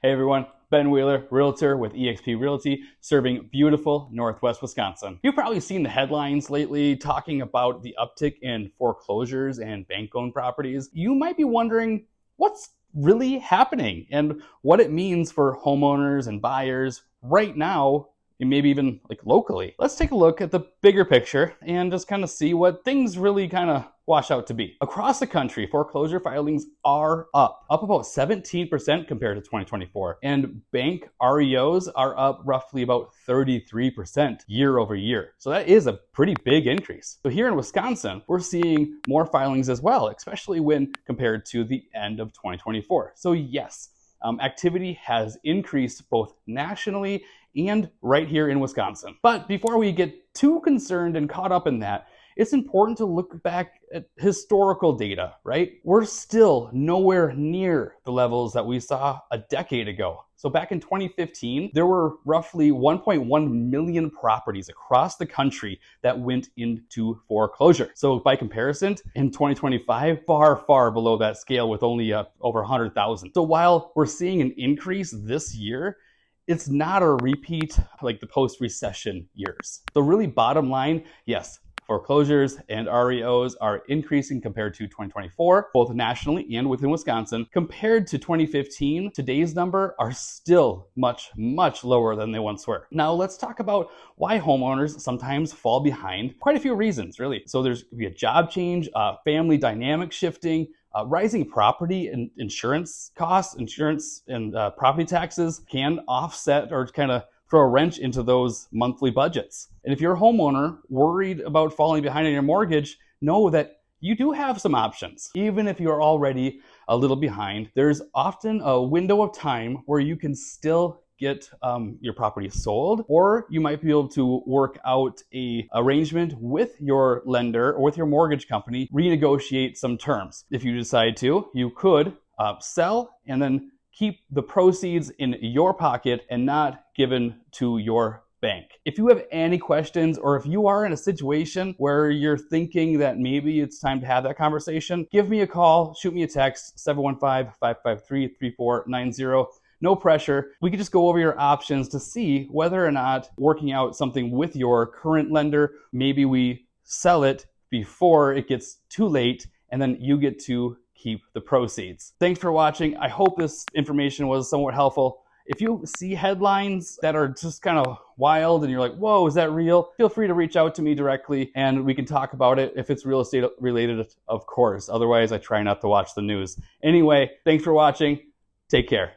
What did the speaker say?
Hey everyone, Ben Wheeler, Realtor with eXp Realty, serving beautiful Northwest Wisconsin. You've probably seen the headlines lately talking about the uptick in foreclosures and bank-owned properties. You might be wondering what's really happening and what it means for homeowners and buyers right now, and maybe even like locally. Let's take a look at the bigger picture and just kind of see what things really kind of wash out to be. Across the country, foreclosure filings are up about 17% compared to 2024. And bank REOs are up roughly about 33% year over year. So that is a pretty big increase. So here in Wisconsin, we're seeing more filings as well, especially when compared to the end of 2024. So yes, activity has increased both nationally and right here in Wisconsin. But before we get too concerned and caught up in that, it's important to look back at historical data, right? We're still nowhere near the levels that we saw a decade ago. So back in 2015, there were roughly 1.1 million properties across the country that went into foreclosure. So by comparison, in 2025, far below that scale with only over 100,000. So while we're seeing an increase this year, it's not a repeat like the post-recession years. So really bottom line, yes, foreclosures and REOs are increasing compared to 2024, both nationally and within Wisconsin. Compared to 2015, today's number are still much lower than they once were. Now let's talk about why homeowners sometimes fall behind. Quite a few reasons, really. So there's could be a job change, family dynamic shifting, rising property and insurance costs, insurance and property taxes can offset or kind of throw a wrench into those monthly budgets. And if you're a homeowner worried about falling behind on your mortgage, know that you do have some options. Even if you're already a little behind, there's often a window of time where you can still get your property sold, or you might be able to work out a arrangement with your lender or with your mortgage company, renegotiate some terms. If you decide to, you could sell and then keep the proceeds in your pocket and not given to your bank. If you have any questions, or if you are in a situation where you're thinking that maybe it's time to have that conversation, give me a call, shoot me a text, 715-553-3490. No pressure. We could just go over your options to see whether or not working out something with your current lender, maybe we sell it before it gets too late and then you get to keep the proceeds. Thanks for watching. I hope this information was somewhat helpful. If you see headlines that are just kind of wild and you're like, whoa, is that real? Feel free to reach out to me directly and we can talk about it if it's real estate related, of course. Otherwise, I try not to watch the news. Anyway, thanks for watching. Take care.